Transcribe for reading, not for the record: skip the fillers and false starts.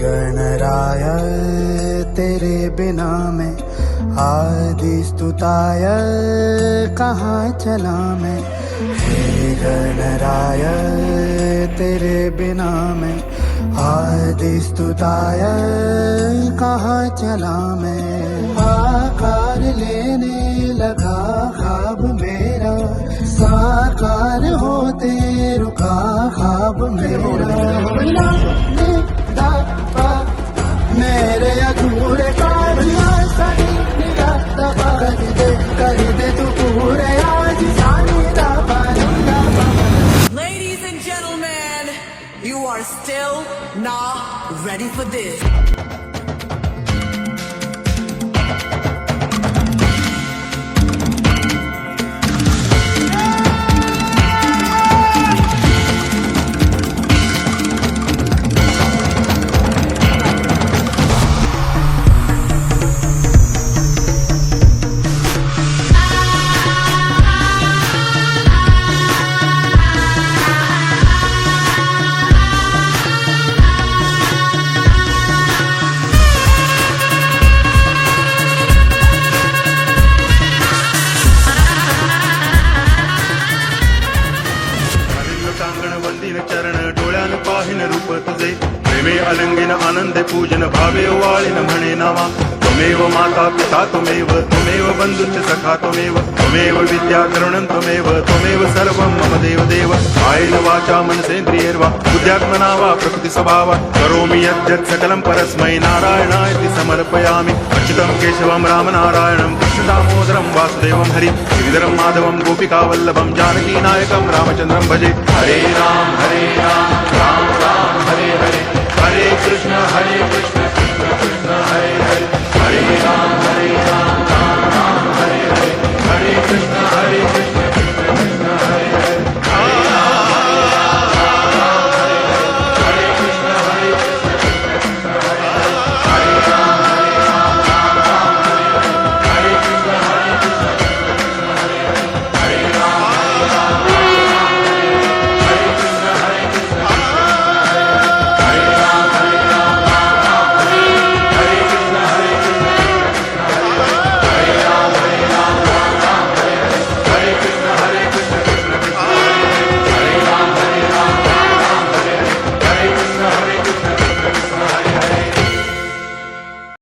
गणराय तेरे बिना मैं आदि स्तुताय कहाँ चला मैं। हे गणराय तेरे बिना मैं आदि स्तुताय कहाँ चला मैं। आकार लेने लगा ख्वाब मेरा साकार होते रुका ख्वाब मेरा। मेरे अधूरे कारनां सारी निगाह कर दे तू पूरे आज सारी Ladies and gentlemen, you are still not ready for this. चरण डोळ्यान पाहिन रूप तुझे प्रेमे अलंगिन आनंदे पूजन भावे वाळीन म्हणे नावा। त्वमेव माता पिता त्वमेव त्वमेव बंधुश्च सखा त्वमेव त्वमेव विद्या करुणं त्वमेव सर्वं मम देव देव। कायेन वाचा मनसेन्द्रियैर्वा बुद्ध्यात्मना वा प्रकृति स्वभावा करोमि यद्यत् सकलं परस्मै नारायणायति समर्पयामि। अच्युतं केशवं रामनारायणं कृष्ण दामोदरं वासुदेवं हरि गिरिधरं माधवं गोपिकावल्लभं जानकीनायकं रामचन्द्रं भजे। हरे राम